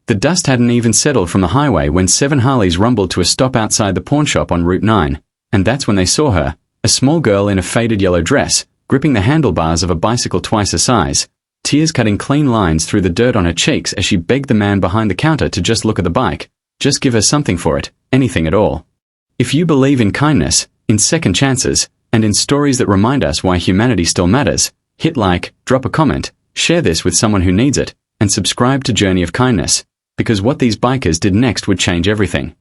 The dust hadn't even settled from the highway when 7 Harleys rumbled to a stop outside the pawnshop on Route 9, and that's when they saw her, a small girl in a faded yellow dress, gripping the handlebars of a bicycle twice her size, tears cutting clean lines through the dirt on her cheeks as she begged the man behind the counter to just look at the bike, just give her something for it, anything at all. If you believe in kindness, in second chances, and in stories that remind us why humanity still matters, hit like, drop a comment, share this with someone who needs it, and subscribe to Journey of Kindness, because what these bikers did next would change everything.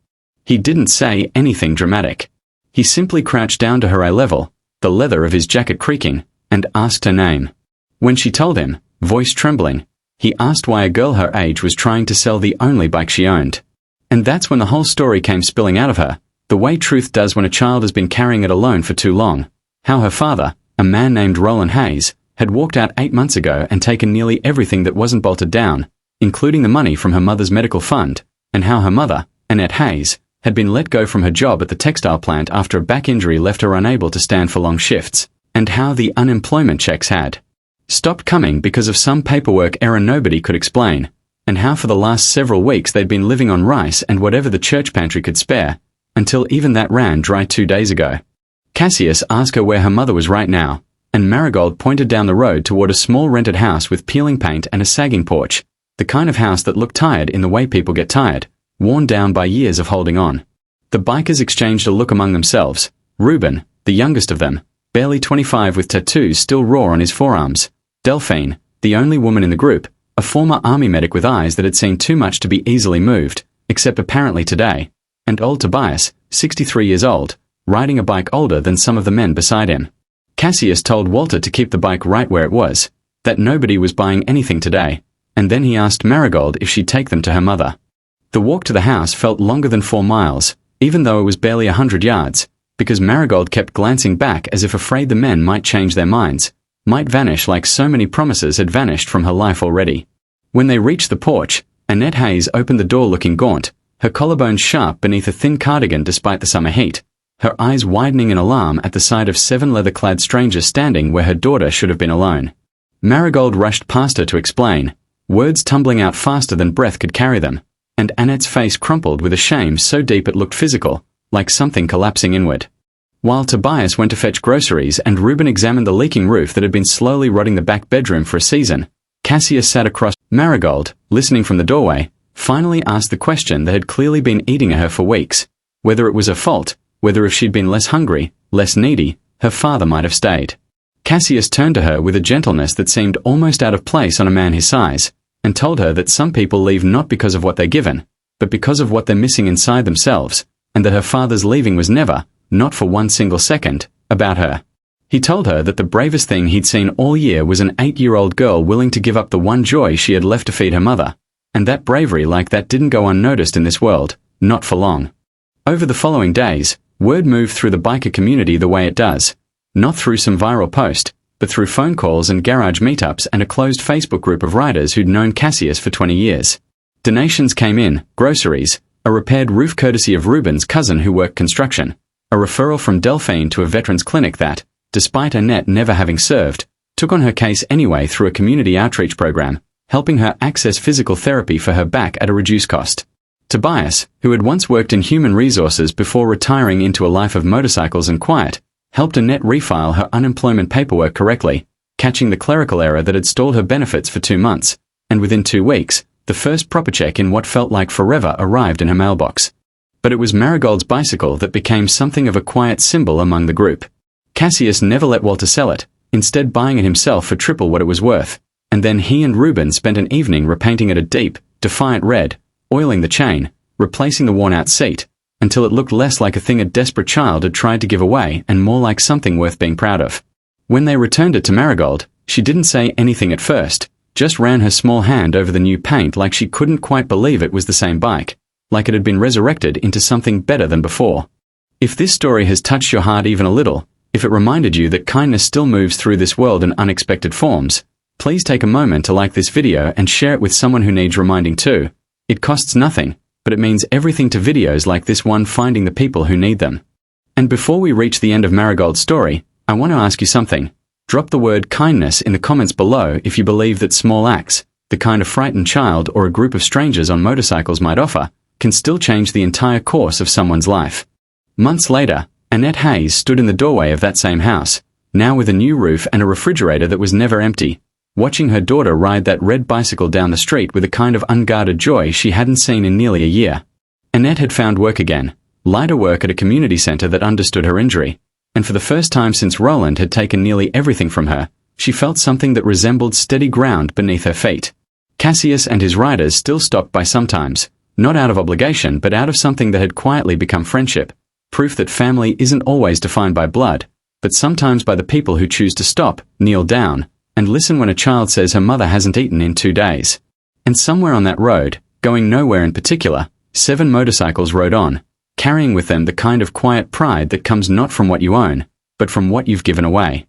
He didn't say anything dramatic. He simply crouched down to her eye level, the leather of his jacket creaking, and asked her name. When she told him, voice trembling, he asked why a girl her age was trying to sell the only bike she owned. And that's when the whole story came spilling out of her, the way truth does when a child has been carrying it alone for too long. How her father, a man named Roland Hayes, had walked out 8 months ago and taken nearly everything that wasn't bolted down, including the money from her mother's medical fund, and how her mother, Annette Hayes, had been let go from her job at the textile plant after a back injury left her unable to stand for long shifts, and how the unemployment checks had stopped coming because of some paperwork error nobody could explain, and how for the last several weeks they'd been living on rice and whatever the church pantry could spare, until even that ran dry 2 days ago. Cassius asked her where her mother was right now, and Marigold pointed down the road toward a small rented house with peeling paint and a sagging porch, the kind of house that looked tired in the way people get tired, worn down by years of holding on. The bikers exchanged a look among themselves. Reuben, the youngest of them, barely 25 with tattoos still raw on his forearms. Delphine, the only woman in the group, a former army medic with eyes that had seen too much to be easily moved, except apparently today. And old Tobias, 63 years old, riding a bike older than some of the men beside him. Cassius told Walter to keep the bike right where it was, that nobody was buying anything today, and then he asked Marigold if she'd take them to her mother. The walk to the house felt longer than 4 miles, even though it was barely 100 yards, because Marigold kept glancing back as if afraid the men might change their minds, might vanish like so many promises had vanished from her life already. When they reached the porch, Annette Hayes opened the door looking gaunt, her collarbones sharp beneath a thin cardigan despite the summer heat, her eyes widening in alarm at the sight of 7 leather-clad strangers standing where her daughter should have been alone. Marigold rushed past her to explain, words tumbling out faster than breath could carry them, and Annette's face crumpled with a shame so deep it looked physical, like something collapsing inward. While Tobias went to fetch groceries and Reuben examined the leaking roof that had been slowly rotting the back bedroom for a season, Cassius sat across. Marigold, listening from the doorway, finally asked the question that had clearly been eating at her for weeks, whether it was her fault, whether if she'd been less hungry, less needy, her father might have stayed. Cassius turned to her with a gentleness that seemed almost out of place on a man his size, and told her that some people leave not because of what they're given, but because of what they're missing inside themselves, and that her father's leaving was never, not for 1 single second, about her. He told her that the bravest thing he'd seen all year was an 8-year-old girl willing to give up the one joy she had left to feed her mother, and that bravery like that didn't go unnoticed in this world, not for long. Over the following days, word moved through the biker community the way it does, not through some viral post, but through phone calls and garage meetups and a closed Facebook group of riders who'd known Cassius for 20 years. Donations came in, groceries, a repaired roof courtesy of Reuben's cousin who worked construction, a referral from Delphine to a veterans clinic that, despite Annette never having served, took on her case anyway through a community outreach program, helping her access physical therapy for her back at a reduced cost. Tobias, who had once worked in human resources before retiring into a life of motorcycles and quiet, helped Annette refile her unemployment paperwork correctly, catching the clerical error that had stalled her benefits for 2 months, and within 2 weeks, the first proper check in what felt like forever arrived in her mailbox. But it was Marigold's bicycle that became something of a quiet symbol among the group. Cassius never let Walter sell it, instead buying it himself for triple what it was worth, and then he and Reuben spent an evening repainting it a deep, defiant red, oiling the chain, replacing the worn-out seat, until it looked less like a thing a desperate child had tried to give away and more like something worth being proud of. When they returned it to Marigold, she didn't say anything at first, just ran her small hand over the new paint like she couldn't quite believe it was the same bike, like it had been resurrected into something better than before. If this story has touched your heart even a little, if it reminded you that kindness still moves through this world in unexpected forms, please take a moment to like this video and share it with someone who needs reminding too. It costs nothing, but it means everything to videos like this one finding the people who need them. And before we reach the end of Marigold's story, I want to ask you something. Drop the word kindness in the comments below if you believe that small acts, the kind a frightened child or a group of strangers on motorcycles might offer, can still change the entire course of someone's life. Months later, Annette Hayes stood in the doorway of that same house, now with a new roof and a refrigerator that was never empty, watching her daughter ride that red bicycle down the street with a kind of unguarded joy she hadn't seen in nearly a year. Annette had found work again, lighter work at a community center that understood her injury, and for the first time since Roland had taken nearly everything from her, she felt something that resembled steady ground beneath her feet. Cassius and his riders still stopped by sometimes, not out of obligation but out of something that had quietly become friendship, proof that family isn't always defined by blood, but sometimes by the people who choose to stop, kneel down, and listen when a child says her mother hasn't eaten in 2 days. And somewhere on that road, going nowhere in particular, 7 motorcycles rode on, carrying with them the kind of quiet pride that comes not from what you own, but from what you've given away.